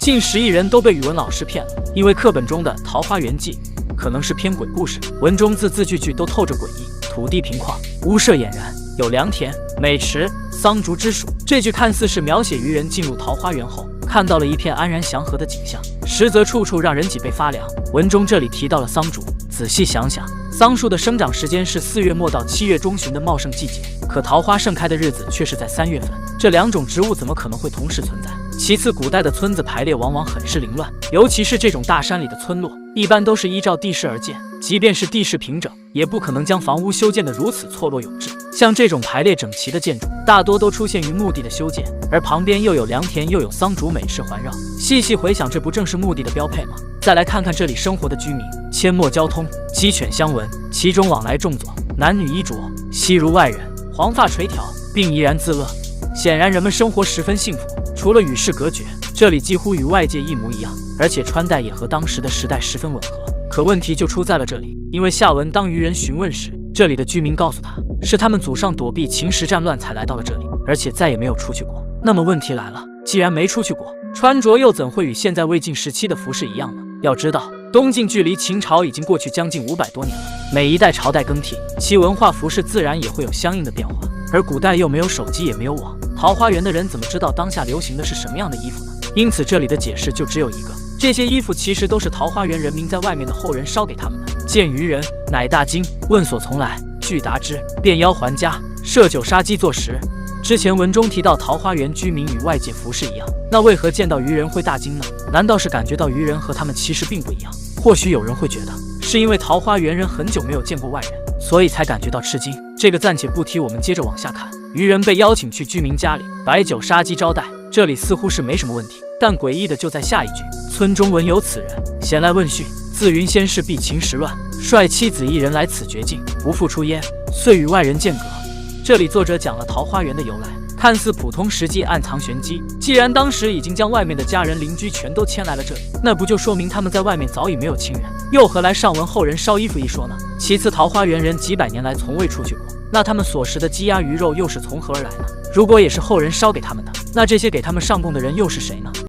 近10亿人都被语文老师骗了，因为课本中的《桃花源记》可能是篇鬼故事，文中字字句句都透着诡异。土地平旷，屋舍俨然，有良田、美池、桑竹之属。这句看似是描写渔人进入桃花源后，看到了一片安然祥和的景象，实则处处让人脊背发凉。文中这里提到了桑竹，仔细想想，桑树的生长时间是4月末到7月中旬的茂盛季节，可桃花盛开的日子却是在3月份，这2种植物怎么可能会同时存在？其次，古代的村子排列往往很是凌乱，尤其是这种大山里的村落，一般都是依照地势而建，即便是地势平整，也不可能将房屋修建得如此错落有致。像这种排列整齐的建筑，大多都出现于墓地的修建，而旁边又有良田又有桑竹美池环绕。细细回想，这不正是墓地的标配吗？再来看看这里生活的居民，阡陌交通，鸡犬相闻，其中往来众左，男女衣着，悉如外人，黄发垂髫，并怡然自乐。显然人们生活十分幸福，除了与世隔绝，这里几乎与外界一模一样，而且穿戴也和当时的时代十分吻合。可问题就出在了这里，因为下文当渔人询问时，这里的居民告诉他，是他们祖上躲避秦时战乱才来到了这里，而且再也没有出去过。那么问题来了，既然没出去过，穿着又怎会与现在魏晋时期的服饰一样呢？要知道，东晋距离秦朝已经过去将近500多年了，每一代朝代更替，其文化服饰自然也会有相应的变化。而古代又没有手机也没有网，桃花源的人怎么知道当下流行的是什么样的衣服呢？因此这里的解释就只有一个，这些衣服其实都是桃花源人民在外面的后人烧给他们的。见渔人，乃大惊，问所从来，具答之，便邀还家，设酒杀鸡作食。之前文中提到桃花源居民与外界服饰一样，那为何见到渔人会大惊呢？难道是感觉到渔人和他们其实并不一样？或许有人会觉得，是因为桃花源人很久没有见过外人，所以才感觉到吃惊。这个暂且不提，我们接着往下看。渔人被邀请去居民家里摆酒杀鸡招待，这里似乎是没什么问题，但诡异的就在下一句：村中闻有此人，闲来问讯，自云先是避秦时乱，率妻子一人来此绝境，不复出焉，遂与外人间隔。这里作者讲了桃花源的由来，看似普通，实际暗藏玄机。既然当时已经将外面的家人邻居全都迁来了这里，那不就说明他们在外面早已没有亲人，又何来上文后人烧衣服一说呢？其次，桃花源人几百年来从未出去过，那他们所食的鸡鸭鱼肉又是从何而来呢？如果也是后人烧给他们的，那这些给他们上供的人又是谁呢？